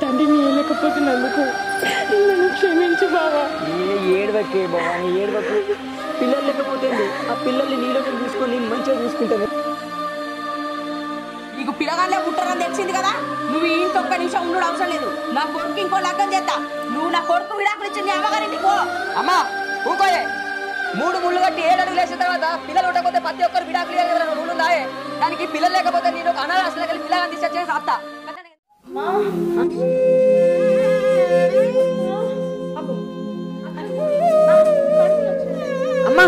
తండ్రిని లేకపోతున్నందుకు నన్ను క్షమించు బావా. ఏడవకే బావా, నీ ఏడవకు. పిల్లలు లేకపోతే ఆ పిల్లల్ని నీలోకి తీసుకొని నేను మంచిగా చూసుకుంటాను. నీకు పిల్లగాళ్ళే పుట్టారని తెలిసింది కదా, నువ్వు ఇంట్లో ఒక్క నిమిషం ఉండడం అవసరం లేదు. నా కొడుకు ఇంకో లగ్గం చేస్తా. నువ్వు నా కొడుకు విడాకులు ఇచ్చి నీ అమ్మగారింటికి పో. అమ్మా ఊకోయే, 3 ముళ్ళు కట్టి 7 అడుగులు వేసిన తర్వాత పిల్లలు ఉండకపోతే ప్రతి ఒక్కరు విడాకులు ఇవ్వాలి. రూల్ ఉందాయే దానికి. పిల్లలు లేకపోతే నేను ఒక అనాథాశ్రమానికి వెళ్ళి పిల్లగాని తీసుకొచ్చేసి వస్తా. అమ్మా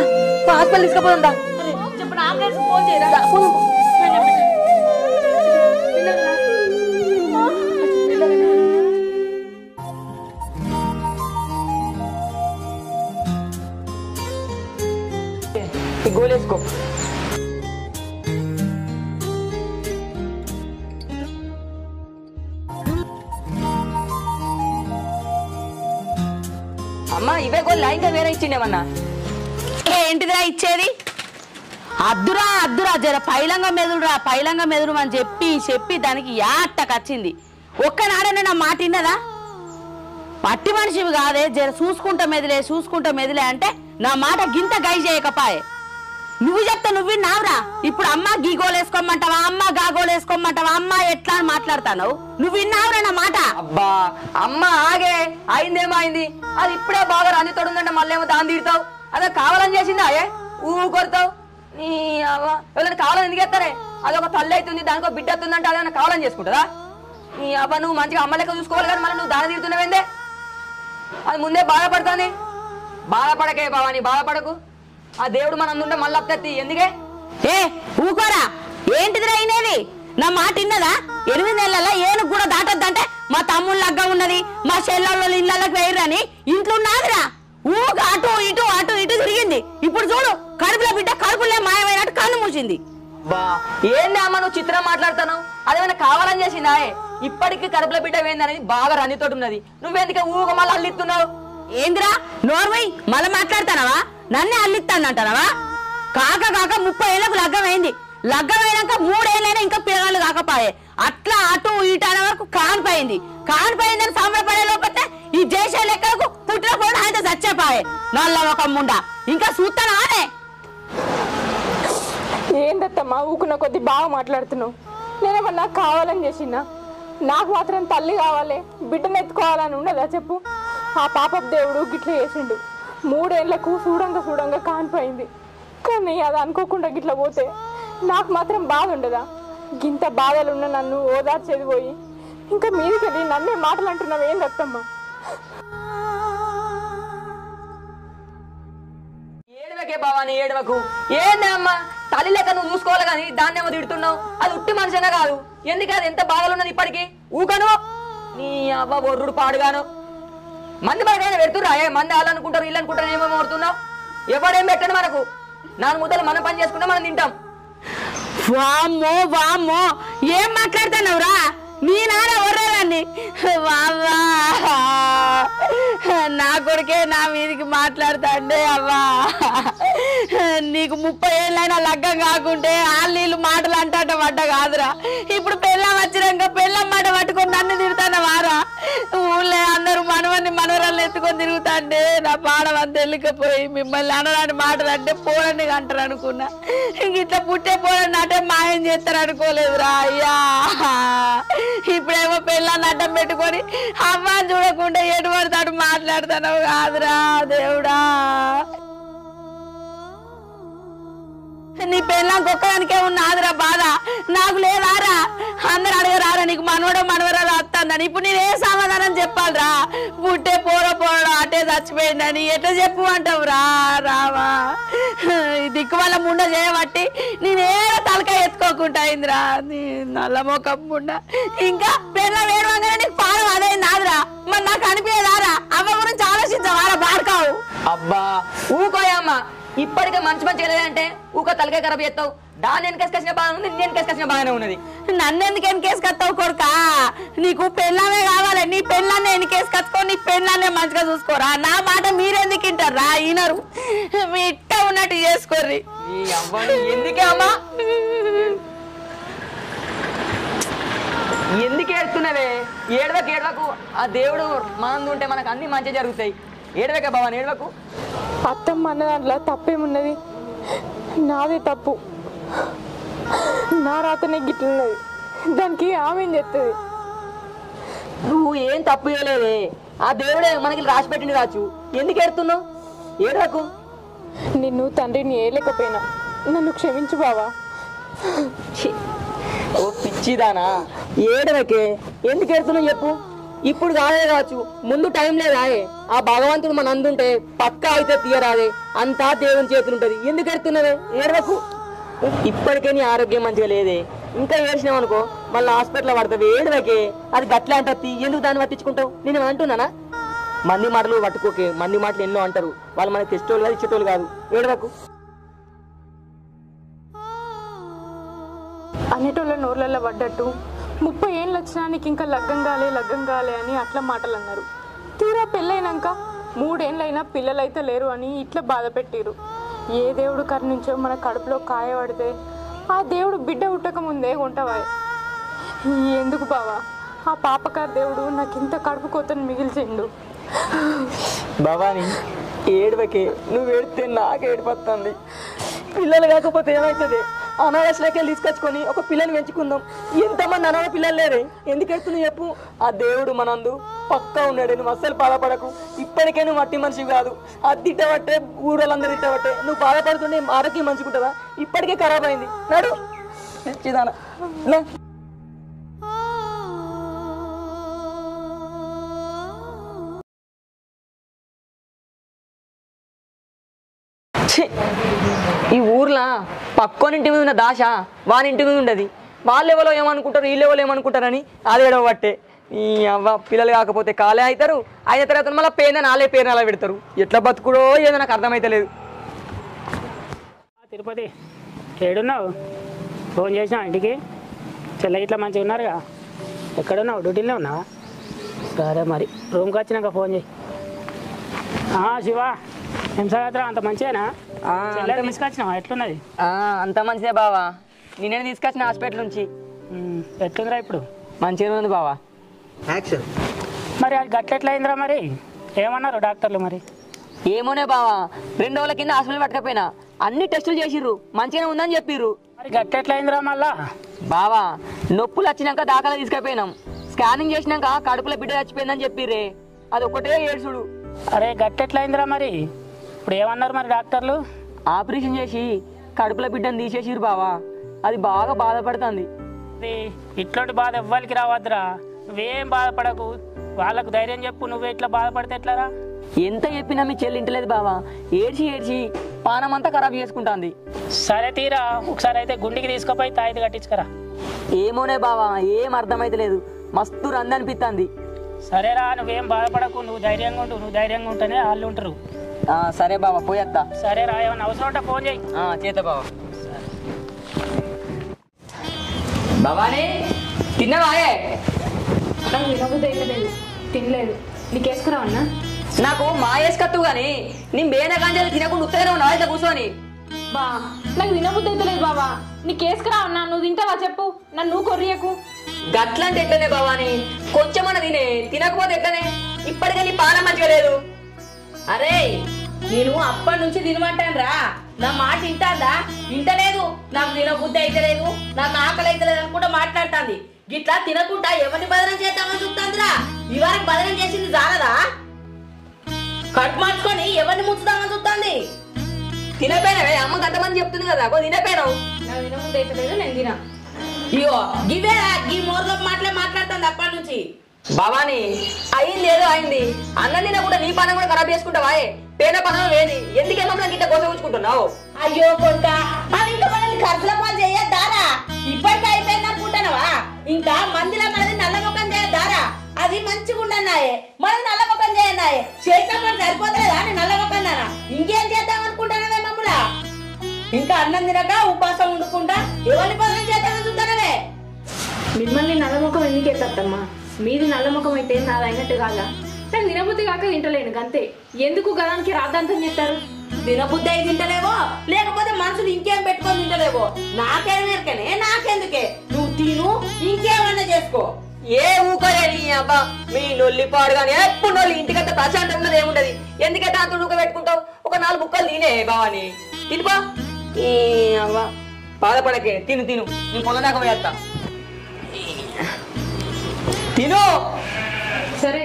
హాస్పిటల్ తీసుకుపోతుందా? చెప్పిన అంబులెన్స్ ఫోన్ చేయరా. గోలేసుకో. అమ్మా ఇవే గోళ్ళ ఇంకా వేరే ఇచ్చిండేమన్నా? ఏంటిదా ఇచ్చేది? అద్దురా అద్దురా జర పైలంగా మెదురురా, పైలంగా మెదురు అని చెప్పి దానికి యాట్టకొచ్చింది. ఒక్కనాడనే నా మాట విన్నదా? పట్టి మనిషివి కాదే, జర చూసుకుంటా మెదిలే అంటే నా మాట గింత గై చేయకపాయే. నువ్వు చెప్తా నువ్వు విన్నావురా. ఇప్పుడు అమ్మ గీగోలేసుకోమంటావా, అమ్మ గాగోలేసుకోమంటావా, అమ్మ ఎట్లా అని మాట్లాడతాను. నువ్వు విన్నావురా నా మాట? అబ్బా అమ్మ ఆగే, అయిందేమో అయింది. అది ఇప్పుడే బాగా రాని తోడుందంటే మళ్ళీ ఏమో దాన్ని తిడతావు. అదే కావాలని చేసిందా ఏ కొడతావు? నీ ఎవరైనా కావాలని ఎందుకు ఎత్తారే? అదొక తల్లి అవుతుంది, దానికో బిడ్డ అవుతుందంటే అదేమన్నా కావాలని చేసుకుంటుందా? నీ అబ్బా నువ్వు మంచిగా అమ్మ లెక్క చూసుకోవాలి కానీ మళ్ళీ నువ్వు దాన్ని తిడుతున్నావేందే? అది ముందే బాధపడుతుంది. బాధపడకే బావా, నీ బాధపడకు. ఆ దేవుడు మన అందుంటే మళ్ళీ అప్పెత్తి ఎందుకే? ఏ ఊకోరా, ఏంటిదిరా అయినది? నా మాట విన్నదా? 8 నెలల ఏనుగు కూడా దాటొద్దంటే మా తమ్ముళ్ళ లగ్గ ఉన్నది, మా చెల్లెళ్ళ ఇళ్ళకి వేయరని ఇంట్లో ఉన్నదిరా. ఊగా అటు ఇటు తిరిగింది. ఇప్పుడు చూడు కడుపులో బిడ్డ కడుపులే మాయమైనట్టు కన్ను మూసింది. బా ఏంది అమ్మ నువ్వు చిత్రం మాట్లాడుతాను? అదేమైనా కావాలని చేసిందా? ఇప్పటికీ కడుపులో బిడ్డ వేయిందనేది బాగా రన్నితోటి ఉన్నది. నువ్వెందుకే ఊగ మళ్ళీ అల్లిస్తున్నావు? ఏందిరా నోర్వై మళ్ళీ మాట్లాడతానవా? నన్నే అల్లిస్తానంటానవా? కాక 30 ఏళ్ళకు లగ్గమైంది. లగ్గమైనాక 3 ఏళ్ళైనా ఇంకా పిల్లగాళ్ళు కాకపాయే. అట్లా అటు ఇటు అనే వరకు కానిపోయిందని సంబరపడే లోపతే ఈ దేశ లెక్కలకు పుట్టిన కూడా అయితే చచ్చేపాయే. నల్ల ఒక ముండ ఇంకా చూస్తానా? ఏందత్తమ్మా ఊకున్న కొద్ది బాగా మాట్లాడుతున్నావు. నేనేమన్నా కావాలని చేసినా? నాకు మాత్రం తల్లి కావాలి, బిడ్డను ఎత్తుకోవాలని ఉండదా చెప్పు? ఆ పాపపు దేవుడు గిట్ల చేసిండు. 3 ఏళ్లకు చూడంగా కానిపోయింది. కానీ అది అనుకోకుండా గిట్ల పోతే నాకు మాత్రం బాధ ఉండదా? గింత బాధలున్న నన్ను ఓదార్చేది పోయి ఇంకా మీదికెళ్ళి నన్నే మాటలు అంటున్నావు ఏందత్తమ్మా? ఏడవకే బావాని ఏడవకు. ఏందే అమ్మా తల్లి లెక్క నువ్వు చూసుకోవాలి కానీ దాన్ని ఏమో తిడుతున్నావు. అది ఉట్టి మనిషినే కాదు. ఎందుకు అది ఎంత బాధలున్నది ఇప్పటికి? ఊకను నీ అవ్వ బొర్రుడు పాడుగాను. మంది మనకైనా పెడుతురా? మంది వాళ్ళు అనుకుంటారు వీళ్ళు అనుకుంటారు ఏమేమి కొడుతున్నావు? ఎవడేం పెట్టండి మనకు. 4 ముద్దలు మనం పని చేసుకుంటే మనం తింటాం. వామ్మో ఏం మాట్లాడుతున్నావురా? నీ నాన్న ఒర్రేదాన్ని నా కొడుకే నా మీదికి మాట్లాడుతాండే. అవ్వా నీకు 30 ఏళ్ళైనా లగ్గం కాకుంటే నీళ్ళు మాటలు అంటాట పడ్డ కాదురా. ఇప్పుడు పెళ్ళం వచ్చినాక పెళ్ళం మాట పట్టుకొని నన్ను తిడతాను వారా? ఊళ్ళో అందరూ మనవరాలను ఎత్తుకొని తిరుగుతాండే నా పాడమంత వెళ్ళికపోయి మిమ్మల్ని అనరాని మాటలు అంటే పోలండి అంటారు అనుకున్నా. ఇట్లా పుట్టే పోలండి అంటే మాయం చేస్తారు అనుకోలేదురా అయ్యా. ఇప్పుడేమో పెళ్ళాన్ని అడ్డం పెట్టుకొని అమ్మాని చూడకుండా ఎటు పడతాడు మాట్లాడుతాను కాదురా దేవుడా. నీ పెళ్ళానికి ఒక్కదానికే ఉన్నదిరా బాధ, నాకు లేదారా? అందరు అడగరారా నీకు మనవరాలు వస్తుందని? ఇప్పుడు నేను ఏ సమాధానం చెప్పాలరా? పుట్టే పోరో అటే చచ్చిపోయిందని ఎట్లా చెప్పు అంటావురా? రావా దిక్కు వల్ల ముండ చేయబట్టి నేనేదో తలకాయ ఎత్తుకోకుండా అయిందిరా నీ నల్ల మొఖం ముండ. ఇంకా పెళ్ళ వేడవంగానే నీకు పాడం అదైంది నాదిరా. మరి నాకు అనిపించదారా? అవ్వ గురించి ఆలోచించవారా బాడుకావు? అబ్బా ఊకోయమ్మా, ఇప్పటికే మంచిగా లేదంటే ఊక తలకాయ ఖరాబ్ చేస్తావు. దాన్ని వెనకేసుకొచ్చిన బాగానే ఉంది, నేను వెనకేసుకొచ్చిన బాగానే ఉన్నది. నన్ను ఎందుకు వెనకేసుకొస్తావు కొడుకా? నీకు పెళ్ళామే కావాలి. నీ పెళ్ళాన్ని వెనకేసుకొచ్చుకో, నీ పెళ్ళాన్నే మంచిగా చూసుకోరా. నా మాట మీరెందుకు వింటారా? ఈనరు మీ ఇట్ట ఉన్నట్టు చేసుకోర్రి. ఎందుకే అమ్మా ఎందుకు ఏడుస్తున్నావే? ఏడవకు. ఆ దేవుడు మనందు ఉంటే మనకు అన్ని మంచి జరుగుతాయి. ఏడవకే భవాని, ఏడవకు. అత్తమ్మ అన్న దాంట్లో తప్పేమున్నది? నాదే తప్పు. నా రాతనే గిట్లున్నది, దానికి ఆమె చెప్తుంది. నువ్వు ఏం తప్పు చేయలేదే, ఆ దేవుడే మనకి రాసి పెట్టింది కావచ్చు. ఎందుకు ఏడుతున్నావు? ఏడవకు. నిన్ను తండ్రిని ఏలేకపోయినా నన్ను క్షమించు బావా. ఓ పిచ్చిదానా, ఏడవకే. ఎందుకు ఏడుతున్నావు చెప్పు. ఇప్పుడు కాదే కావచ్చు, ముందు టైం లేదాయే. ఆ భగవంతుడు మన అందుంటే పక్కా అయితే తీయరాదే. అంతా దేవుని చేతులు ఉంటది. ఎందుకు ఏడుతున్నావే? ఏడవకు. ఇప్పటికే నీ ఆరోగ్యం మంచిగా లేదే, ఇంకా ఏడ్చినావు అనుకో మళ్ళీ హాస్పిటల్ పడతావు. ఏడవకే. అది గట్లా అంటది, ఎందుకు దాన్ని పట్టించుకుంటావు? నేను అంటున్నానా? మంది మాటలు పట్టుకోకే. మంది మాటలు ఎన్నో అంటారు, వాళ్ళు మనకి తెచ్చేటోళ్ళు కాదు, ఇచ్చేటోళ్ళు కాదు. ఏడవకు. అనేటోళ్ళ నోర్లలో పడ్డట్టు 30 ఏళ్ళు వచ్చినా నీకు ఇంకా లగ్గం కాలే అని అట్లా మాటలు అన్నారు. తీరా పెళ్ళైనాక 3 ఏళ్ళైనా పిల్లలైతే లేరు అని ఇట్లా బాధ పెట్టిరు. ఏ దేవుడు కరుణించో మన కడుపులో కాయ పడితే ఆ దేవుడు బిడ్డ ఉట్టక ముందే ఉంటవా? ఎందుకు బావా ఆ పాపకార దేవుడు నాకు ఇంత కడుపు కోతను మిగిల్చిండు. భవాని ఏడవకే. నువ్వు ఏడితే నాకు ఏడిపోతుంది. పిల్లలు కాకపోతే ఏమవుతుంది? అనాథాశ్రమకి తీసుకొచ్చుకొని ఒక పిల్లని పెంచుకుందాం. ఎంతమంది అనాథ పిల్లలు లేరే. ఎందుకు ఎడుతున్నావు చెప్పు. ఆ దేవుడు మనందు పక్కా ఉన్నాడు. నువ్వు అస్సలు బాధపడకు. ఇప్పటికే నువ్వు మట్టి మనిషి కాదు. అది తిట్టబట్టే ఊళ్ళందరూ తిట్టబట్టే నువ్వు బాధపడుతుంటే ఆరోగ్యం మంచుకుంటుందా? ఇప్పటికే ఖరాబ్ అయింది. నడు చిదానా. ఈ ఊర్లో పక్కోనింటి మీద ఉన్న దాశ వాని ఇంటి మీద ఉండదు. వాళ్ళు ఎవరో ఏమనుకుంటారు, వీళ్ళు ఎవరో ఏమనుకుంటారని అది ఏడవబట్టే. ఈ అవ్వ పిల్లలు కాకపోతే కాలే అవుతారు. అయిన తర్వాత మళ్ళీ పేరు అలా పెడతారు. ఎట్లా బతుకుడో ఏదో నాకు అర్థమైతలేదు. తిరుపతి ఏడున్నావు? ఫోన్ చేసినా ఇంటికి? చెల్ల ఇట్లా మంచిగా ఉన్నారుగా? ఎక్కడున్నావు? డ్యూటీలో ఉన్నావా? సరే మరి రూమ్కి వచ్చినాక ఫోన్ చేయి. శివ ఏం సంగతి? అంత మంచిదేనా? తీసుకొచ్చినావా? ఎట్లున్నది? అంత మంచిదే బావా. నేనే తీసుకొచ్చిన హాస్పిటల్ నుంచి. ఎట్లుందిరా ఇప్పుడు? మంచిగా ఉంది బావా. మరి అది గట్లెట్లయిందిరా? మరి ఏమన్నారు డాక్టర్లు? మరి ఏమోనే బావా, 2 రోజుల కింద హాస్పిటల్ పట్టకపోయినా అన్ని టెస్టులు చేసిర్రు, మంచిగానే ఉందని చెప్పిర్రు. మరి గట్లెట్లయిందిరా మళ్ళా? బావా నొప్పులు వచ్చినాక దాఖలా తీసుకుపోయినాం. స్కానింగ్ చేసినాక కడుపులో బిడ్డ చచ్చిపోయిందని చెప్పిర్రే. అది ఒకటే ఏడ్చుడు. అరే గట్టెట్లయిందిరా? మరి ఇప్పుడు ఏమన్నారు మరి డాక్టర్లు? ఆపరేషన్ చేసి కడుపులో బిడ్డను తీసేసిరు బావా. అది బాగా బాధపడుతుంది. ఇట్లాంటి బాధ ఎవ్వరికి రావద్దురా. నువ్వేం బాధపడకు, వాళ్ళకు ధైర్యం చెప్పు. నువ్వే ఇట్లా బాధపడితే ఎట్లారా? ఎంత చెప్పినా మీ చెల్లి ఇంటలేదు బావా. ఏడ్చి పానం అంతా ఖరాబ్ చేసుకుంటాంది. సరే తీరా, ఒకసారి అయితే గుండికి తీసుకుపోయి తాయిది కట్టించుకరా. ఏమోనే బావా, ఏం అర్థమైతలేదు. మస్తు రంది అనిపిస్తుంది. సరేరా, నువ్వేం బాధపడకు. నువ్వు ధైర్యంగా ఉండు. నువ్వు ధైర్యంగా ఉంటేనే వాళ్ళు ఉంటారు. సరే బావా, పోయేస్తా. సరేరా, ఏమన్నా అవసరం ఉంటే ఫోన్ చేయి. చేత బావా. భవానీ తిన్నవాయే? నాకు వినబుద్ధి అయితే లేదు, తినలేదు. నీకు వేసుకురావన్నా? నాకు మా వేసుకత్తు గాని నీ బేన గాంజాలు తినకుండా ఉత్తగానే ఉన్నావు ఇట్లా కూర్చొని. బా నాకు వినబుద్ధి అయితే లేదు బావా. నీకు వేసుకురావన్నా? నువ్వు తింటావా చెప్పు, నన్ను కొరియకు. గట్లంటే ఎట్లనే భవానీ, కొంచెమన్నా తినకపోతే ఎట్లనే? ఇప్పటికే నీ పానం మంచిగా లేదు. అరే నేను అప్పటి నుంచి తినమంటానురా, నా మాట వింటాందా? వింటలేదు. నాకు తినబుద్ధి అయితే లేదు, నాకు ఆకలి అయితే లేదు అనుకుంటా మాట్లాడుతుంది. గిట్లా తినకుండా ఎవరిని బదనం చేద్దామని చూస్తుందిరా. ఇవారికి బదనం చేసింది చాలదా? కడుపు మార్చుకొని ఎవరిని ముచ్చుదామని చూస్తుంది. తినపోయినవే? అమ్మకి అంతమంది చెప్తుంది కదా, తినపోయినావు. నాకు వినబుద్ధి అయితే లేదు, నేను తినా. ఇగో గివేరా, గీ మోర్లో మాట్లాడుతుంది అప్పటి నుంచి. భవానీ అయింది ఏదో అయింది. అన్న కూడా నీ పనం కూడా ఖరాబ్ చేసుకుంటావా? పేద పనం వేది. ఎందుకేమో గిట్ట గోస ఉంచుకుంటున్నావు? అయ్యో కొడుక, అది ఇంకా మనల్ని ఖర్చుల పాలు చేయద్దారా? ఇప్పటికే అయిపోయింది అనుకుంటున్నావా? ఇంకా మందిలో మనది నల్లముఖం చేయద్దారా? అది మంచిగా ఉండన్నాయే, మనది నల్లముఖం చేయన్నాయే. చేసిన పని సరిపోతలేదా? నల్లముఖం దానా? ఇంకేం చేద్దాం అనుకుంటున్నావే మమ్ములా? ఇంకా అన్నం తినక ఉపాసం వండుకుంటా ఎవరిని పనులు చేద్దామని చూస్తున్నావే? మిమ్మల్ని నల్లముఖం ఎందుకు ఎత్తమ్మా? మీది నల్లముఖం అయితే నాది అయినట్టు కాదా? నాకు వినబుద్ధి కాక తింటలేను అంతే. ఎందుకు గదానికి రాద్ధాంతం చేస్తారు? తినబుద్ధి అయి తింటలేవో, లేకపోతే మనుషులు ఇంకేం పెట్టుకొని తింటలేవో నాకేమేరకనే? నాకెందుకే? నువ్వు తిను ఇంకేమన్నా చేసుకో. ఏ ఊకలేని అబ్బా మీ నొల్లి పాడు కానీ ఎప్పుడు నొల్లి ఇంటికంత ప్రశాంతం ఉన్నది ఏముంటది. ఎందుకంటే అంత ఊక పెట్టుకుంటావు. ఒక 4 ముక్కలు తినే బావని తినిపా. అవ్వ బాధపడకే, తిను తిను. నీ పొలం దాకా పోయేస్తా. తిను. సరే.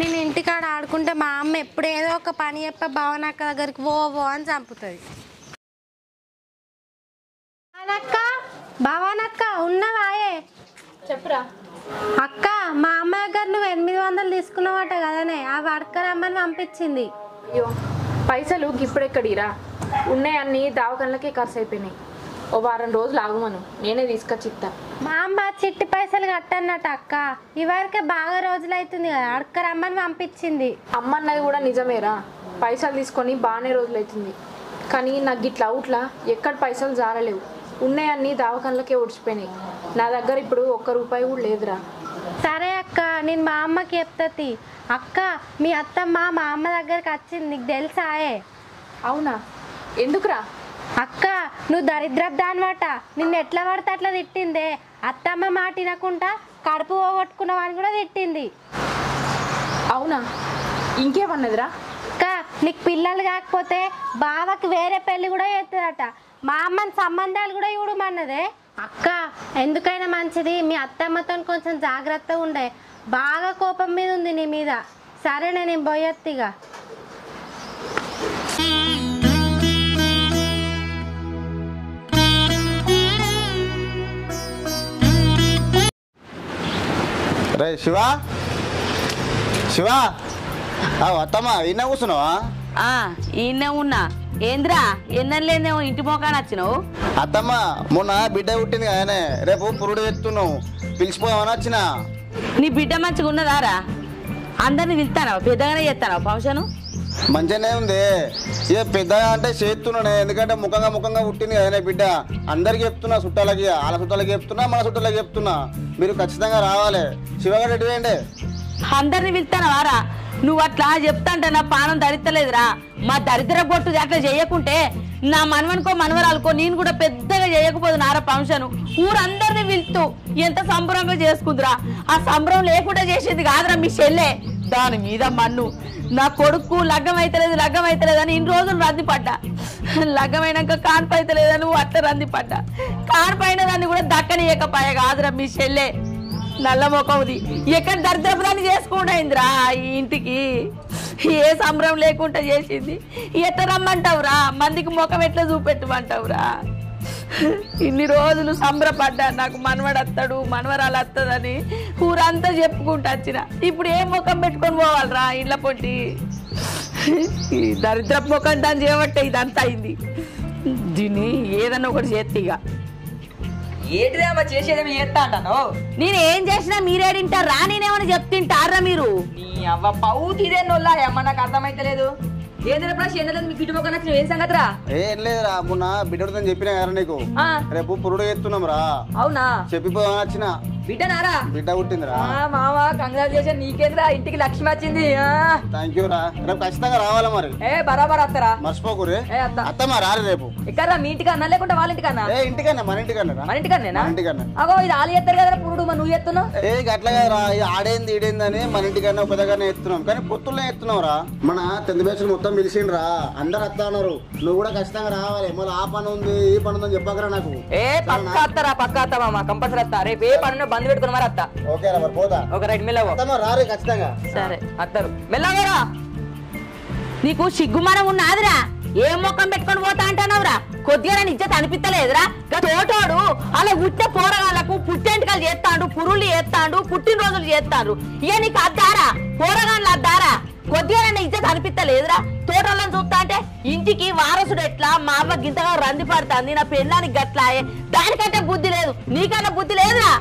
నేను ఇంటికాడ ఆడుకుంటే మా అమ్మ ఎప్పుడు ఏదో ఒక పని చెప్ప భావనక్క దగ్గరికి ఓ అని చంపుతుంది. భావనక్క ఉన్నవాయే? చెప్పురా. అక్క మా అమ్మ దగ్గర నువ్వు 800 తీసుకున్నావట కదనే, అవి అడకరమ్మని పంపించింది. అయ్యో పైసలు ఇప్పుడెక్కడిరా, ఉన్నాయన్నీ దావకళ్ళకే ఖర్చు అయిపోయినాయి. ఓ వారం రోజులు ఆగుమను, నేనే తీసుకొచ్చి ఇస్తా. మా అమ్మ చిట్టి పైసలు కట్టన్నట్టు అక్క, ఇవరకే బాగా రోజులు అవుతుంది కదా, అడకరమ్మని పంపించింది. అమ్మన్నది కూడా నిజమేరా, పైసలు తీసుకొని బాగానే రోజులు అవుతుంది. కానీ నాకు గిట్లా అవుట్లా ఎక్కడ పైసలు జారలేవు. ఉన్నాయన్నీ దావకళ్ళకే ఒడిచిపోయినాయి. నా దగ్గర ఇప్పుడు ₹1 కూడా లేదురా. సరే అక్క, నేను మా అమ్మకి చెప్తాది. అక్క మీ అత్తమ్మ మా అమ్మ దగ్గరికి వచ్చింది, నీకు తెలుసాయే? అవునా, ఎందుకురా? అక్క నువ్వు దరిద్రపు దానివట, నిన్ను ఎట్లా పడితే అట్లా తిట్టిందే. అత్తమ్మ మాట వినకుండా కడుపు పోగొట్టుకున్నావని కూడా తిట్టింది. అవునా, ఇంకేమన్నదిరా? అక్క నీకు పిల్లలు కాకపోతే బావకి వేరే పెళ్లి కూడా చేస్తుందట, మా అమ్మని సంబంధాలు కూడా చూడమన్నదే. అక్క ఎందుకైనా మంచిది మీ అత్తమ్మతో కొంచెం జాగ్రత్తగా ఉండే, బాగా కోపం మీద ఉంది నీ మీద. సరే నేను పోయొత్తిగా. రే శివా, శివా అత్తమ్మ ఈయన కూర్చున్నావా? ఈయనే ఉన్నా. ఏంద్రా ఎన్నలేదేమో ఇంటి మోకాని వచ్చినావు? అత్తమ్మ మొన్న బిడ్డ పుట్టింది కదనే, రేపు పురుడు ఎత్తున్నావు, పిలిచిపోదామని వచ్చిన. నీ బిడ్డ మంచిగా ఉన్నదారా? అందరిని పిలుస్తానా? పెద్దగానే చేస్తానా ఫంక్షన్? మంచిగానే ఉంది. ఇక పెద్దగా అంటే చేస్తున్నానే, ఎందుకంటే ముఖంగా పుట్టింది కదనే బిడ్డ. అందరికి చెప్తున్నా, చుట్టాలకి, వాళ్ళ చుట్టాలకి చెప్తున్నా, మన చుట్టాలకి చెప్తున్నా, మీరు ఖచ్చితంగా రావాలి. శివగారు ఎటు వేయండి. అందరిని పిలుస్తానా వారా? నువ్వు అట్లా చెప్తాంటే నా పానం దరిద్రలేదురా. మా దరిద్ర కొట్టు అట్లా చేయకుంటే నా మనవనుకో మనవరాలకో నేను కూడా పెద్దగా చేయకపోదు నారా ఫంక్షన్. ఊరందరినీ పిలుస్తూ ఎంత సంబరంగా చేసుకుందిరా. ఆ సంబరం లేకుండా చేసేది కాదురా మీ చెల్లె. దాని మీద మన్ను. నా కొడుకు లగ్గం అయితలేదని ఇన్ని రోజులు రంది పడ్డా. లగ్గమైనాక కాన్పు అయితలేదని నువ్వు అట్లా రంది పడ్డా. కాన్పు అయిన దాన్ని కూడా దక్కనియకపాయ కాదురా మీ చెల్లె. నల్ల మొక్కది ఎక్కడ దరిద్రపుదాన్ని చేసుకుంటా ఈ ఇంటికి. ఏ సంబరం లేకుండా చేసింది. ఎట్లా రమ్మంటావురా? మందికి ముఖం ఎట్లా చూపెట్టమంటావురా? ఇన్ని రోజులు సంబరపడ్డా నాకు మనవడు వస్తాడు, మనవరాలు వస్తుందని ఊరంతా చెప్పుకుంటూ వచ్చిన. ఇప్పుడు ఏ ముఖం పెట్టుకొని పోవాలరా ఇళ్ళ పొట్టి? ఈ దరిద్రపు ముఖం దాన్ని చేయబట్టే ఇదంతా అయింది. దీన్ని ఏదన్నా ఒకటి చేతిగా. ఏంటిదేమో చేసేదేమో చేస్తా అంటాను. నేను ఏం చేసినా మీరేడింటారా? నేనేమన్నా చెప్తింటారా మీరు? నీ అవ్వ పౌతిదే నొల్లా అమ్మ, నాకు అర్థమైతలేదు. ఏంటంటే మీ బిడ్డ మొక్క నచ్చిన ఏం సంగతిరా? ఏం లేదురా, మొన్న బిడ్డని చెప్పినా కదా నీకు, రేపు పురుడు ఎత్తున్నాం రా. అవునా? చెప్పిపోదామని వచ్చిన. బిడ్డనారా? బిడ్డ పుట్టిందిరా. మావా కంగ్రాచులేషన్, నీకేంద్రా ఇంటికి లక్ష్మి వచ్చింది. థ్యాంక్ యూ రా, రేపు ఖచ్చితంగా రావాలా మరి. బరాబర్ వస్తారా? మర్చిపోకురే. అత్తమ్మ రారు రేపు. ఇక్కడ మీ ఇంటికన్నా లేకుంటే వాళ్ళ ఇంటికన్నా? ఇంటికన్నా, మన ఇంటికన్నా. మన ఇంటికన్నా? ఇంటికన్నా. అగో ఇది ఆలు ఎత్తారు కదా పురుడు, నువ్వు ఎత్తున్నావు. అట్లా కదరా, ఆడేంది ఈడేందని మన ఇంటికన్నా పెద్దగానే ఎత్తున్నాం, కానీ పొత్తుల్లో ఎత్తున్నాం రా. మన 10th బ్యాచ్ మొత్తం పిలిచిండ్రా, అందరు వస్తా ఉన్నారు. నువ్వు కూడా ఖచ్చితంగా రావాలి. మళ్ళీ ఆ పని ఉంది ఈ పని ఉందని చెప్పకరా నాకు. పక్క వస్తారా? పక్క వస్తా మామ, కంపల్సరీ వస్తా. రేపు ఏ పని బంద్ పెట్టుకుని మరి వస్తా. ఓకే రా, మరి పోతా. ఒక రైట్ మెల్లవో రారు ఖచ్చితంగా. సరే వస్తారు, మెల్లగారా. నీకు సిగ్గుమానం ఉన్నాదిరా? ఏ మొక్కం పెట్టుకొని పోతా అంటానవురా? కొద్దిగా నేను ఇజ్జత్ అనిపిస్తలేదురా? తోటోడు అలా పుట్టే పోరగాళ్ళకు పుట్టెంటికలు చేస్తాడు, పురుళ్ళు చేస్తాడు, పుట్టినరోజులు చేస్తాడు. ఇక నీకు అద్దారా? పోరగాళ్ళు అద్దారా? కొద్దిగా నన్ను ఇజ్జత్ అనిపిస్తలేదురా? తోటలను చూస్తా అంటే ఇంటికి వారసుడు ఎట్లా, మా అవ్వ గింతగా రంది పడుతుంది, నా పెళ్ళానికి గట్లాయే, దానికంటే బుద్ధి లేదు, నీకన్నా బుద్ధి లేదురా?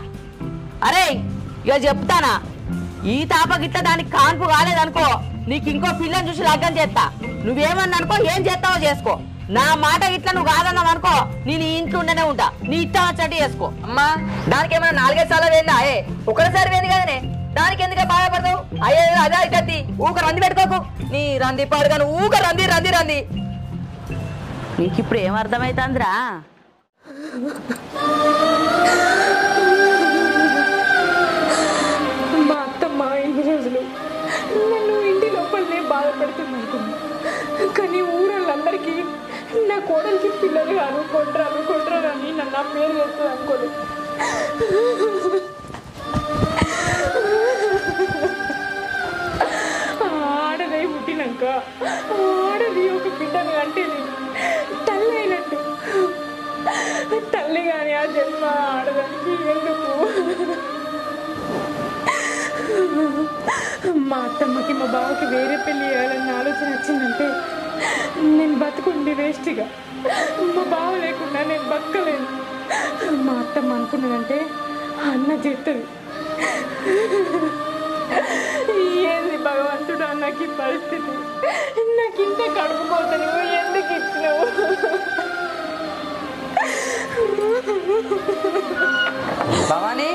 అరే ఇక చెప్తానా, ఈ తాప గిట్ల దానికి కాన్పు కాలేదనుకో, నీకు ఇంకో పిల్లని చూసి లగ్గం చేస్తా. నువ్వేమన్నా అనుకో, ఏం చేస్తావో చేసుకో. నా మాట ఇట్లా నువ్వు కాదన్నావు అనుకో, నేను ఈ ఇంట్లో ఉండనే ఉంటా, నీ ఇష్టం వచ్చేట్టు చేసుకో. అమ్మా దానికి ఏమన్నా 4-5 సార్లు వేయండి, ఒకసారి వేయండి కదనే, దానికి ఎందుకే బాధపడతావు? అయ్యే అదే అయితే ఊక రంది పెట్టుకోకు. నీ రంది పాడు కానీ ఊక రంది రంది రంది. నీకు ఇప్పుడు ఏమర్థమైతుందిరా? మా అత్తమ్మ ఇన్ని రోజులు నన్ను ఇంటి లోపలనే బాధపడుతుంది అనుకున్నా, కానీ ఊరోళ్ళందరికీ నా కోడలికి పిల్లలు కాను కొట్రాను అని నన్ను ఆ పేరు వేస్తుంది అనుకోలేదు. ఆడదే పుట్టినాక ఆడది ఒక బిడ్డను అంటే తల్లి అయినట్టు, తల్లి కానీ ఆ జన్మ ఆడదానికి ఎందుకు? మా అత్తమ్మకి మా బావకి వేరే పెళ్ళి చేయాలన్న ఆలోచన వచ్చిందంటే నేను బతుకుంది వేస్ట్గా. మా బావ లేకుండా నేను బతకలేను. మా అత్తమ్మ అనుకున్నదంటే అన్న చేస్తుంది. ఏంది భగవంతుడు నాకు ఈ పరిస్థితి? నాకు ఇంత కడుపుకోతా నువ్వు ఎందుకు ఇచ్చినావు? భవానీ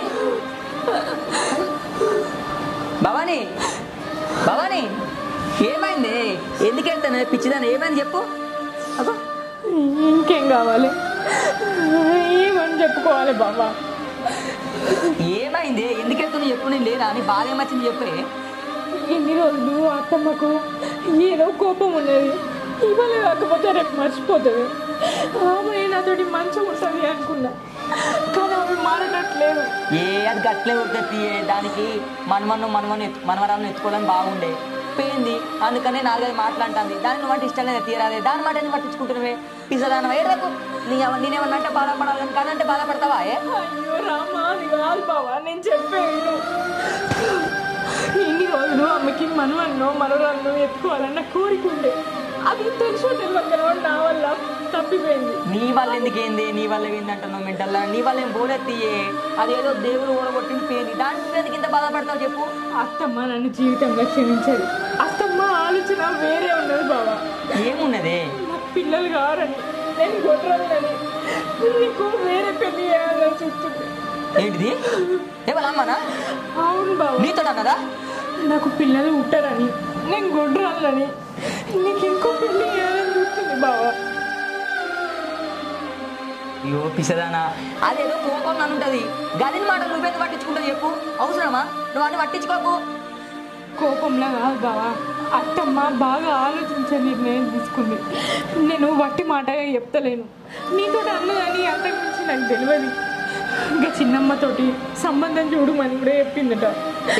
భవానీ భవానీ ఏమైంది? ఎందుకు వెళ్తాను పిచ్చిదాన్ని? ఏమైంది చెప్పు. అబ్బా ఇంకేం కావాలి? ఏమని చెప్పుకోవాలి బాబా? ఏమైంది? ఎందుకు వెళ్తున్నావు చెప్పు. నేను లేదా అని బాధ ఏమొచ్చింది చెప్పే. ఇన్ని రోజులు అత్తమ్మకు ఏదో కోపం ఉన్నది, ఇవాళ కాకపోతే రేపు మర్చిపోతుంది. ఆమె నాతోటి మంచిగా ఉంటుంది అనుకున్నా, కానీ ఆమె మారట్లేదు. అది గట్లే ఉంటుంది. దానికి మనవరాలను ఎత్తుకోవాలని బాగుండే పోయింది, అందుకనే 4-5 మాట్లాడుతుంది. దాన్ని నువ్వు అంటే ఇష్టం లేదా తీరాదే, దాని మాట ఎందుకు పట్టించుకుంటున్నావే? పిసదానవా ఏడకు. నేనేమన్నా అంటే బాధపడాలి కానీ కాదంటే బాధపడతావా? అయ్యో రామా, అది కాదు బావా, నేను చెప్పేది. ఇన్ని రోజులు అమ్మకి మనవరాలను ఎత్తుకోవాలన్న కోరిక ఉండే, అది తెలుసు తెలియకనో నా వల్ల తప్పిపోయింది. నీ వల్ల ఎందుకేంది? నీ వల్ల ఏందంటున్నావు మెంటల్లా? నీ వల్ల ఏం పోలెత్తియే, అదేదో దేవుడు ఓడగొట్టింది పోయింది, దాని మీద ఇంత బాధపడతావు చెప్పు. అత్తమ్మ నన్ను జీవితంలో క్షమించదు. అత్తమ్మ ఆలోచన వేరే ఉన్నది బావా. ఏమున్నదే? నాకు పిల్లలు కావాలని, నేను కొట్టరాలని, నీకు వేరే పెళ్లి చేయాలని చూస్తుంది. ఏంటిది? ఏమన్నా? అవును బావా. నీతో అన్నదా? నాకు పిల్లలు పుట్టారని, నేను గొడ్రాలని, నీకు ఇంకో పెళ్లి చేయాలని చూస్తుంది బావా. అయ్యో పిసదానా, అదేదో కోపం నన్ను ఉంటుంది. గదిని మాట నువ్వేందుకు పట్టించుకుంటావు చెప్పు. అవసరమా? నువ్వు అన్ని పట్టించుకోకు. కోపంలా కాదు బావా, అత్తమ్మ బాగా ఆలోచించే నిర్ణయం తీసుకుంది. నేను వట్టి మాటగా చెప్తలేను. నీతో అన్నదని అంత గురించి నాకు తెలియదు. ఇంకా చిన్నమ్మతోటి సంబంధం చూడమని కూడా చెప్పిందట.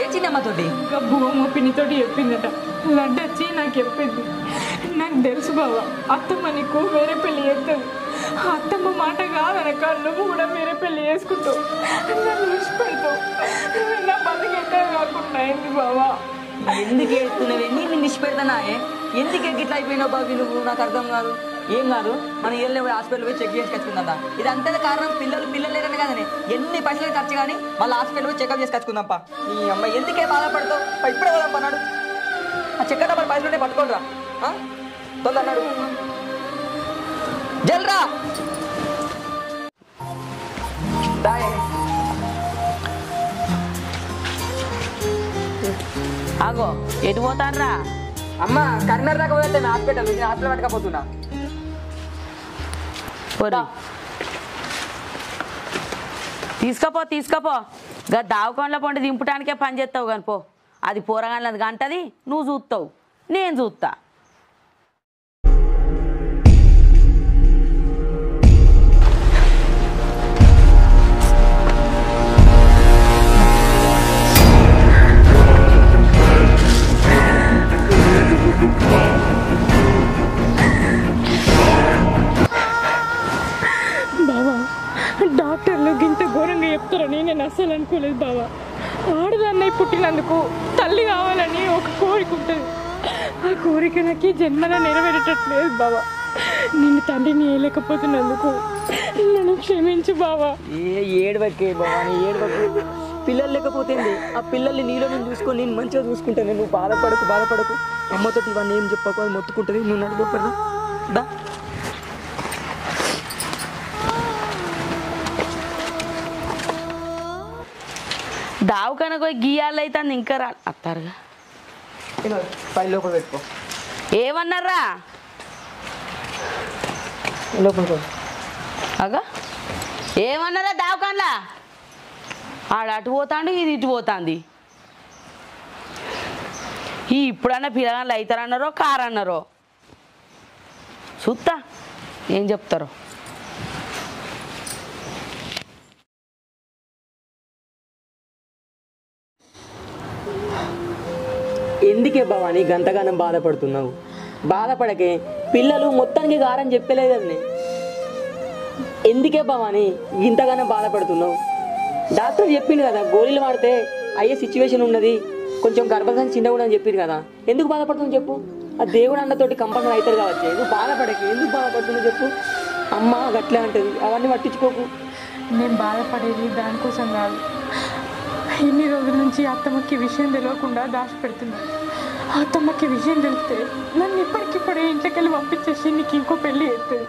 ఏ చిన్నమ్మతోటి? ఇంకా భూమ పిన్నితోటి చెప్పిందట. లడ్డు వచ్చి నాకు చెప్పింది. నాకు తెలుసు బావా, అత్తమ్మ నీకు వేరే పెళ్లి చేస్తుంది. అత్తమ్మ మాట కాదనక నువ్వు కూడా వేరే పెళ్లి చేసుకుంటావు, నన్ను విడిచిపెడతావు. నా బతికెట్టే కాకుండా అయింది బావా. ఎందుకు ఏడుస్తున్నావే? నేను నిష్పెడతానా? ఎందుకు ఎగ్గిట్లా అయిపోయినావు బాబు నువ్వు? నాకు అర్థం కాదు. ఏం కాదు, మనం ఏళ్ళే హాస్పిటల్ పోయి చెక్ చేసుకొచ్చుకుందా. ఇది అంతే కారణం. పిల్లలు లేరని కదనే ఎన్ని పైసలు ఖర్చు కానీ మళ్ళీ హాస్పిటల్ పోయి చెకప్ చేసుకొచ్చుకుందాంపా. ఈ అమ్మాయి ఎందుకే బాధపడతావు? ఇప్పుడే పోదాం అన్నాడు. ఆ చెక్క డబ్బా పైసలు ఉంటే పట్టుకోరా తొందర అన్నాడు. జల్రా ఆగో, ఎటు పోతారా? అమ్మ కరీంనగర్ దాకా పోతే హాస్పిటల్ పట్టకపోతున్నా. తీసుకపో గా దావకంలో పండి దింపటానికే పని చేస్తావు కానీ పో. అది పోరగాళ్ళది గంటది, నువ్వు చూస్తావు, నేను చూస్తా. బావా, డాక్టర్లు ఇంత ఘోరంగా చెప్తారని నేను అస్సలు అనుకోలేదు బావా. ఆడదాన్నయ్య పుట్టినందుకు తల్లి కావాలని ఒక కోరిక ఉంటుంది. ఆ కోరిక నాకు ఈ జన్మలో నెరవేరేటట్లేదు బావా. నిన్ను తండ్రిని వేయలేకపోతున్నందుకు నన్ను క్షమించు బావా. ఏడవకే బావా, ఏడవకే. పిల్లలు లేకపోతే ఆ పిల్లల్ని నీలో నేను చూసుకొని నేను మంచిగా చూసుకుంటాను. నువ్వు బాధపడకు. అమ్మతో ఇవన్నీ ఏం చెప్పకు, అది మొత్తుకుంటుంది. నువ్వు నడుపురా దా. దావకన పోయి గీయాలు అయితే ఇంకా రా అత్తారుగా. పై లోపల పెట్టుకో. ఏమన్నారా? లోపల అగా ఏమన్నారా దావకాన్లా ఆడ అటు పోతాండు ఇది ఇటు పోతాంది ఇప్పుడన్నా పిల్లగాళ్ళు అవుతారన్నారో కారన్నారో చూస్తా ఏం చెప్తారో. ఎందుకే భవాని గంతగానం బాధపడుతున్నావు? బాధపడకే, పిల్లలు మొత్తానికి గారని చెప్పలేదని. ఎందుకే భవాని ఇంతగానో బాధపడుతున్నావు? డాక్టర్ చెప్పిండు కదా గోళీలు వాడితే అయ్యే సిచ్యువేషన్ ఉన్నది, కొంచెం గర్భధారణ చిన్నగా ఉండని చెప్పిండు కదా. ఎందుకు బాధపడుతున్నావు చెప్పు? ఆ దేవుడు అన్నతోటి కంపల్సరీ అవుతారు కావచ్చు. నువ్వు బాధపడకే, ఎందుకు బాధపడుతున్నావు చెప్పు? అమ్మ గట్లే అంటది, అవన్నీ పట్టించుకోకు. నేను బాధపడేది దానికోసం కాదు. ఇన్ని రోజుల నుంచి అత్తమ్మకి విషయం తెలియకుండా దాచిపెడుతున్నా. అత్తమ్మకి విషయం తెలిస్తే నన్ను ఇప్పటికిప్పుడే ఇంట్లోకి వెళ్ళి పంపించేసి నీకు ఇంకో పెళ్ళి అవుతుంది.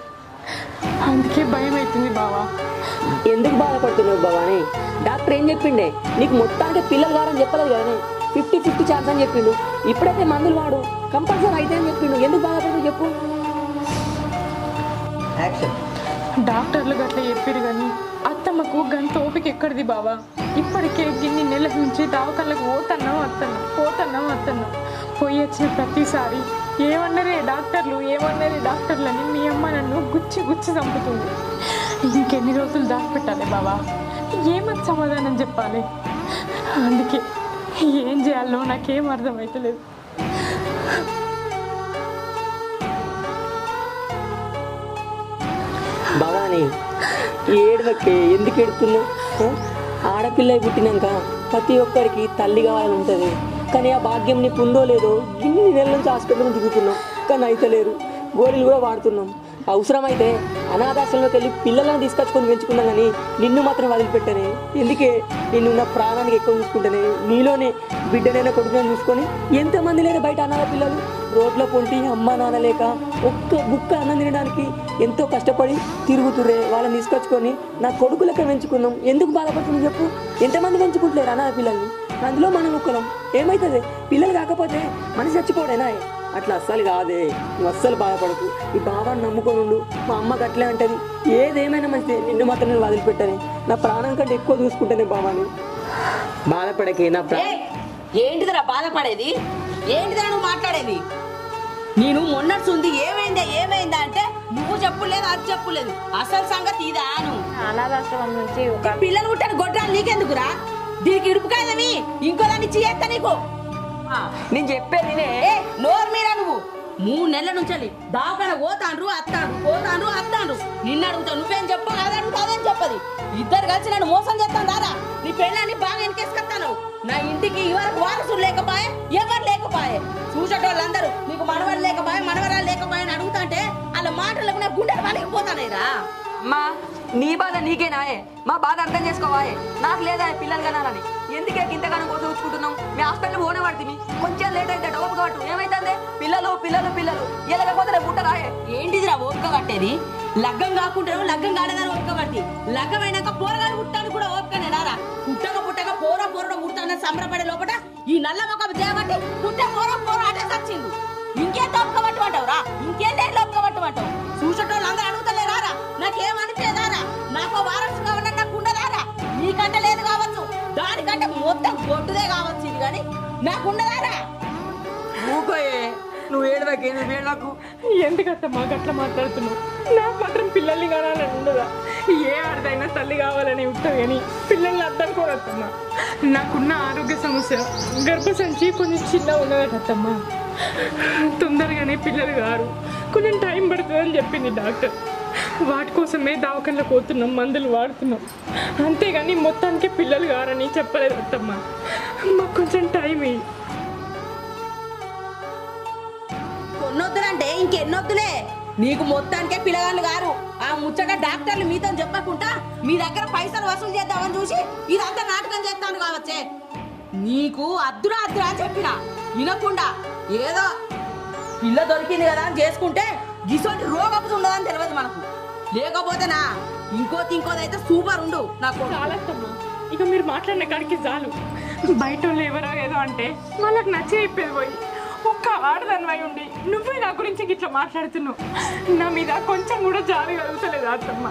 అందుకే భయం అవుతుంది బావా. ఎందుకు బాధపడుతున్నావు భవాని? డాక్టర్ ఏం చెప్పిండే? నీకు మొత్తానికి పిల్లలు కారని చెప్పలేదు కదా, 50-50 ఛాన్స్ అని చెప్పిండు. ఇప్పుడైతే మందులు వాడు కంపల్సరీ అయితే అని చెప్పిండు. ఎందుకు బాధపడుతుంది చెప్పు? డాక్టర్లు గట్లా చెప్పారు కానీ అత్తమ్మకు గంత ఓపిక ఎక్కడిది బావా. ఇప్పటికే గిన్ని నెలల నుంచి దవాఖానలకు పోతున్నాం పోయి వచ్చిన ప్రతిసారి ఏమన్నారే డాక్టర్లు అని మీ అమ్మ నన్ను గుచ్చి చంపుతుంది. ఇంకెన్ని రోజులు దాచిపెట్టాలి బావా? ఏమని సమాధానం చెప్పాలి? అందుకే ఏం చేయాలో నాకేం అర్థమవుతలేదు. భవాని ఏడవకే, ఎందుకు ఎడుతున్నావు? ఆడపిల్ల పుట్టినాక ప్రతి ఒక్కరికి తల్లి కావాలని ఉంటుంది. కానీ ఆ భాగ్యం నీకు ఉందో లేదో ఇన్ని నెలల నుంచి హాస్పిటల్ దిగుతున్నాం, కానీ అయితే లేరు. గోళీలు కూడా వాడుతున్నాం. అవసరమైతే అనాథాశ్రమంలోకి వెళ్ళి పిల్లలను తీసుకొచ్చుకొని పెంచుకున్నాం, కానీ నిన్ను మాత్రం వదిలిపెట్టనే. ఎందుకే నిన్ను నా ప్రాణానికి ఎక్కువ చూసుకుంటానే. నీలోనే బిడ్డనైనా కొడుకుని చూసుకొని ఎంతమంది లేరు బయట అనాథ పిల్లలు రోడ్ల పొంటి అమ్మ నాన్న లేక ఒక్క బుక్క అన్నం తినడానికి ఎంతో కష్టపడి తిరుగుతుర్రే. వాళ్ళని తీసుకొచ్చుకొని నా కొడుకులకే పెంచుకున్నాం. ఎందుకు బాధపడుతుంది చెప్పు? ఎంతమంది పెంచుకుంటలేరు అనాథ పిల్లల్ని? అందులో మనం ఒక్కలం. ఏమవుతుంది? పిల్లలు కాకపోతే మనిషి చచ్చిపోడేనా? అట్లా అస్సలు కాదే. నువ్వు అస్సలు బాధపడకు. ఈ బాబాని నమ్ముకొని ఉండు. మా అమ్మకి అట్లే అంటది, ఏదేమైనా మంచిదే, నిన్ను మాత్రం నేను వదిలిపెట్టని. నా ప్రాణం కంటే ఎక్కువ చూసుకుంటానే బాబాని. బాధపడకే నా ఏంటిదిరా బాధపడేది? ఏంటిదిరా నువ్వు మాట్లాడేది? నేను మొన్నట్టుంది ఏమైందా అంటే నువ్వు చెప్పులేదు, అది చెప్పులేదు. అసలు సంగతి ఇదాను. అనాథాశ్రమం నుంచి పిల్లలు పుట్టాను గొడ్రాలు నీకెందుకురా? దీనికి ఇడుపుకాయదని ఇంకో దాన్ని చేస్తా నీకు. నేను చెప్పేది నోరు మీరా నువ్వు 3 నెలల నుంచి దావకాన పోతాండ్రు అత్తాండ్రు. నిన్ను అడుగుతావు, నువ్వేం చెప్పు, అది అడుగుతావు, అదేం చెప్పది. ఇద్దరు కలిసి నన్ను మోసం చేస్తాను దాదా. నీ పెళ్ళాన్ని బాగా వెనకేసుకొస్తాను. నా ఇంటికి ఇవరకు వారసులు లేకపోయే, ఎవరు లేకపోయే. చూసేటోళ్ళందరూ నీకు మనవరు లేకపోయే, మనవరాలు లేకపోయే అని అడుగుతాంటే వాళ్ళ మాటలకు నా గుండెలు వలిగిపోతానేరా. అమ్మా నీ బాధ నీకేనాయే, మా బాధ అర్థం చేసుకోవాయే. నాకు లేదా పిల్లలు కనాలని. ఎందుకే ఇంతగానో కోసం ఉంచుకుంటున్నాం? మీ హాస్పిటల్ పోనే పడుతుంది, కొంచెం లేట్ అయితే ఓపిక పట్టు. ఏమైతుంది? పిల్లలు ఎలాగపోతే పుట్టరాయే. ఏంటిదిరా ఓపిక పట్టేది? లగ్గం కాకుంటాను, లగ్గం కాలేదని ఓపిక పట్టి, లగ్గం అయినాక పోరగాలు పుట్టాను కూడా ఓపికనే రారా. పుట్టక పోరో పుడతానని సంబరపడే లోపల ఈ నల్ల మొక్క చేయబట్టి పోరో అటే వచ్చిండు. ఇంకేం ఓపిక పట్టమంటావురా? ఇంకేం లేదు ఓపిక పట్టమంటావు? చూసేటోళ్ళు అందరూ అడుగుతలే రారా, నాకేమనిపించదారా? నాకు వారసు కావాలని నాకు ఉండదారా? నీకంటే లేదు కావచ్చు, దానికంటే మొత్తం గొడ్డుదే కావచ్చు ఇది, కానీ నాకుండదారా? ఊకోయే, నువ్వు ఏడవకు. ఎందుకత్తమ్మా గట్లా మాట్లాడుతున్నావు? నాకు మాత్రం పిల్లల్ని కావాలని ఉండదా? ఏ ఆడదైనా తల్లి కావాలని ఉంటుంది కానీ పిల్లల్ని అర్థం కోరత్తమ్మా. నాకున్న ఆరోగ్య సమస్య గర్భసంచి కొంచెం చిన్నగా ఉన్నదటమ్మా. తొందరగానే పిల్లలు గారు, కొంచెం టైం పడుతుందని చెప్పింది డాక్టర్. వాటి కోసమే దవాఖానలో పోతున్నాం, మందులు వాడుతున్నాం. అంతేగాని మొత్తానికి పిల్లలు గారని చెప్పలేదు అత్తమ్మా. మాకు కొంచెం టైం ఇయ్యి. కొన్నొద్దులంటే ఇంకెన్నొద్దులే. నీకు మొత్తానికే పిల్లగాళ్ళు గారు. ఆ ముచ్చట డాక్టర్లు మీతో చెప్పకుండా మీ దగ్గర పైసలు వసూలు చేద్దామని చూసి ఇదంతా నాటకం చేస్తాను కావచ్చే. నీకు అద్దురా చెప్పిన వినకుండా ఏదో పిల్ల దొరికింది కదా అని చేసుకుంటే గిసోటి రోగపు ఉండదని తెలియదు మనకు. లేకపోతేనా ఇంకోదైతే సూపర్ ఉండు. నాకు చాలత్తమ్మా, ఇక మీరు మాట్లాడిన కాడికి చాలు. బయట వాళ్ళు ఎవరో ఏదో అంటే వాళ్ళకి నచ్చి అయిపోయి పోయి ఆడదానివై ఉండి నువ్వే నా గురించి ఇట్లా మాట్లాడుతున్నావు. నా మీద కొంచెం కూడా జాలి కలుగుతలేదు అత్తమ్మ.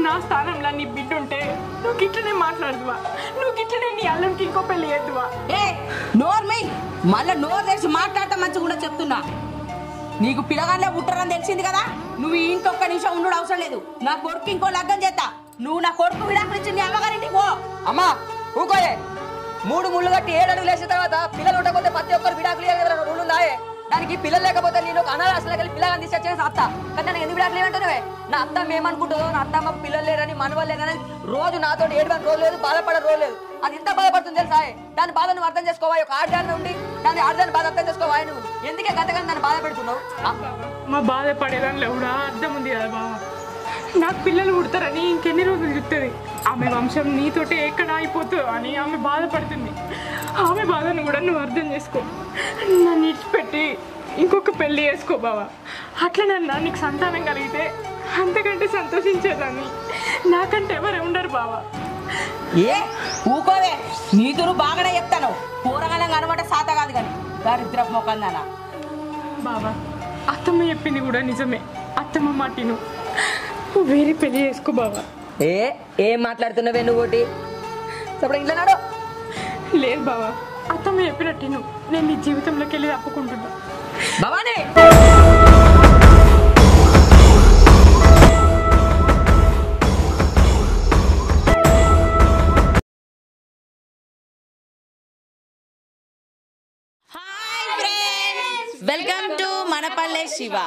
నా స్థానంలో నీ బిడ్డ ఉంటే నువ్వు గిట్లనే మాట్లాడుదువా? నువ్వు గిట్లనే నీ అల్లంకి ఇంకో పెళ్లి చేద్దువా? నోర్మై మళ్ళీ నోరు తెరిచి మాట్లాడతా మంచిగా కూడా చెప్తున్నా. నీకు పిల్లగానే పుట్టరని తెలిసింది కదా, నువ్వు ఈ ఇంట్లో ఒక్క నిమిషం ఉండడం అవసరం లేదు. నా కొడుకు ఇంకో లగ్గం చేస్తా. నువ్వు నా కొడుకు విడాకులు ఇచ్చి నీ అమ్మగారింటికి పో. అమ్మా ఊకోయే, 3 ముళ్ళు కట్టి 7 అడుగులు వేసిన తర్వాత పిల్లలు ఉండకపోతే ప్రతి ఒక్కరు విడాకులు రూలు ఉన్నాయే. దానికి పిల్లలు లేకపోతే నేను ఒక అనాథాశ్రమకి వెళ్ళి పిల్లగాని తీసుకొచ్చేసి అత్త. కానీ నాకు ఎందుకు విడాకులు ఏమంటున్నావే? నా అత్తమ్మ ఏమనుకుంటుందో, నా అత్తమ్మ పిల్లలు లేరని మనవాళ్ళు లేదని రోజు నాతో ఏడవని రోజు లేదు, బాధపడే రోజు లేదు. అది ఎంత బాధపడుతుంది తెలుసా? దాని బాధ నువ్వు అర్థం చేసుకోవా? ఒక ఆడదాన్ని ఉండి దాని ఆడదాన్ని బాధ అర్థం చేసుకోవా? నువ్వు ఎందుకే గతగా దాన్ని బాధ పెడుతున్నావు? మా బాధపడేదానిలో కూడా అర్థం ఉంది కదా బావ. నాకు పిల్లలు పుడతారని ఇంకెన్ని రోజులు చెప్తుంది. ఆమె వంశం నీతోటే ఎక్కడ అయిపోతుందో అని ఆమె బాధపడుతుంది. ఆమె బాధను కూడా నువ్వు అర్థం చేసుకో. నన్ను ఇచ్చిపెట్టి ఇంకొక పెళ్లి చేసుకో బావా. అట్లనన్నా నీకు సంతానం కలిగితే అంతకంటే సంతోషించేదాన్ని. నాకంటే ఎవరు ఉండరు బావా. ఏ ఊకోవే, నీతులు బాగానే చెప్తాను. పూరగానే అనమాట సాత కాదు కానీ దారిద్ర మొక్కన్నానా బావా. అత్తమ్మ చెప్పింది కూడా నిజమే. అత్తమ్మ మాటిను వేరే పెళ్లి చేసుకో బావా. ఏం మాట్లాడుతున్నావే నువ్వు? ఒకటి ఇప్పుడు ఇంట్లో నాడు లేదు బావా, అత్తమ్మ చెప్పినట్టు నేను నీ జీవితంలోకి వెళ్ళి తప్పుకుంటున్నా. Bhavani welcome to మనపల్లె Shiva.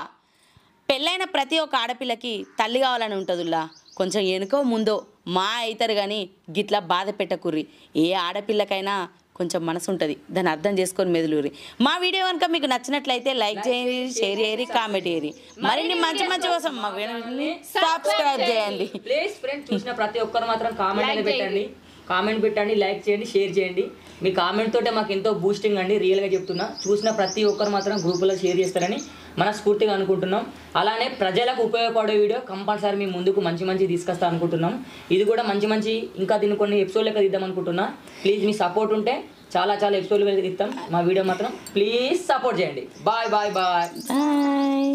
పెళ్ళైన ప్రతి ఒక్క ఆడపిల్లకి తల్లి కావాలని ఉంటుందిలా. కొంచెం వెనుకో ముందో మా అవుతారు కానీ గిట్లా బాధ పెట్టకుర్రి. ఏ ఆడపిల్లకైనా కొంచెం మనసు ఉంటుంది, దాన్ని అర్థం చేసుకొని మెదులురి. మా వీడియో కనుక మీకు నచ్చినట్లయితే లైక్ చేయండి, షేర్ చేయండి, కామెంట్ చేయండి. మరిన్ని మంచి మంచి కోసం మా వీడియోని సబ్స్క్రైబ్ చేయండి. ప్లీజ్ ఫ్రెండ్స్, చూసిన ప్రతి ఒక్కరు మాత్రం కామెంట్ పెట్టండి, లైక్ చేయండి, షేర్ చేయండి. మీ కామెంట్ తోటే మాకు ఎంతో బూస్టింగ్ అండి. రియల్గా చెప్తున్నా. చూసిన ప్రతి ఒక్కరు మాత్రం గ్రూపులో షేర్ చేస్తారని మనస్ఫూర్తిగా అనుకుంటున్నాం. అలానే ప్రజలకు ఉపయోగపడే వీడియో కంపల్సరీ మీ ముందుకు మంచి తీసుకొస్తా అనుకుంటున్నాం. ఇది కూడా మంచి ఇంకా దీన్ని కొన్ని ఎపిసోడ్ లెక్క తీద్దాం అనుకుంటున్నా. ప్లీజ్ మీ సపోర్ట్ ఉంటే చాలా ఎపిసోడ్లు తీస్తాం. మా వీడియో మాత్రం ప్లీజ్ సపోర్ట్ చేయండి. బాయ్.